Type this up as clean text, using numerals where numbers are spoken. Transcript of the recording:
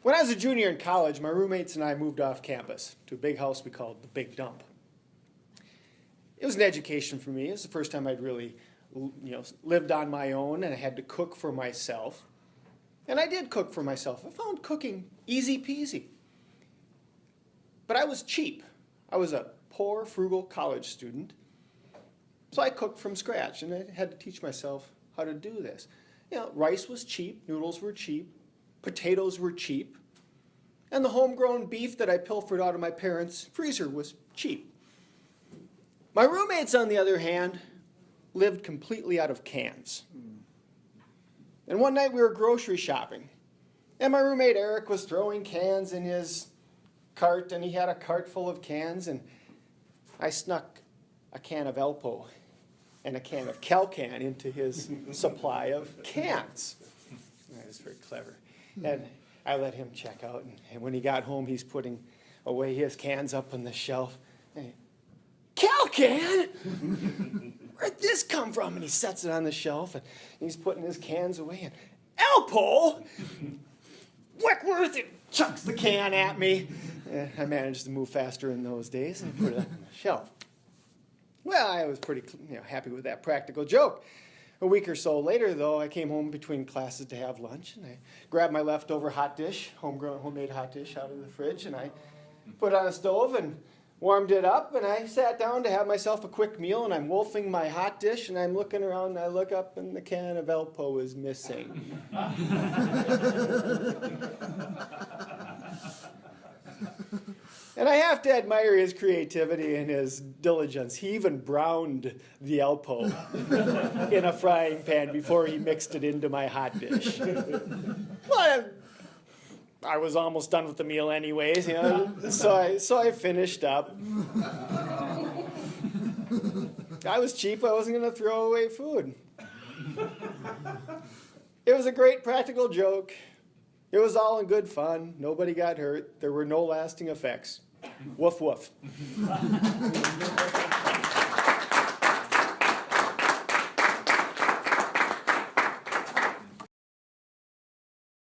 When I was a junior in college, my roommates and I moved off campus to a big house we called the Big Dump. It was an education for me. It was the first time I'd really lived on my own, and I had to cook for myself. And I did cook for myself. I found cooking easy peasy. But I was cheap. I was a poor, frugal college student. So I cooked from scratch, and I had to teach myself how to do this. Rice was cheap, noodles were cheap, potatoes were cheap, and the homegrown beef that I pilfered out of my parents' freezer was cheap. My roommates, on the other hand, lived completely out of cans. And one night we were grocery shopping, and my roommate Eric was throwing cans in his cart, and he had a cart full of cans, and I snuck a can of Alpo and a can of Calcan into his supply of cans. That was very clever. And I let him check out, and when he got home, he's putting away his cans up on the shelf. And Calcan? Where'd this come from? And he sets it on the shelf, and he's putting his cans away, and Alpo! Weckwerth! And chucks the can at me. I managed to move faster in those days, and I put it on the shelf. Well, I was pretty happy with that practical joke. A week or so later, though, I came home between classes to have lunch, and I grabbed my leftover hot dish, homemade hot dish, out of the fridge, and I put it on the stove and warmed it up, and I sat down to have myself a quick meal, and I'm wolfing my hot dish, and I'm looking around, and I look up, and the can of Alpo is missing. And I have to admire his creativity and his diligence. He even browned the Alpo in a frying pan before he mixed it into my hot dish. Well, I was almost done with the meal anyways, so I finished up. I was cheap. I wasn't going to throw away food. It was a great practical joke. It was all in good fun. Nobody got hurt. There were no lasting effects. Woof woof.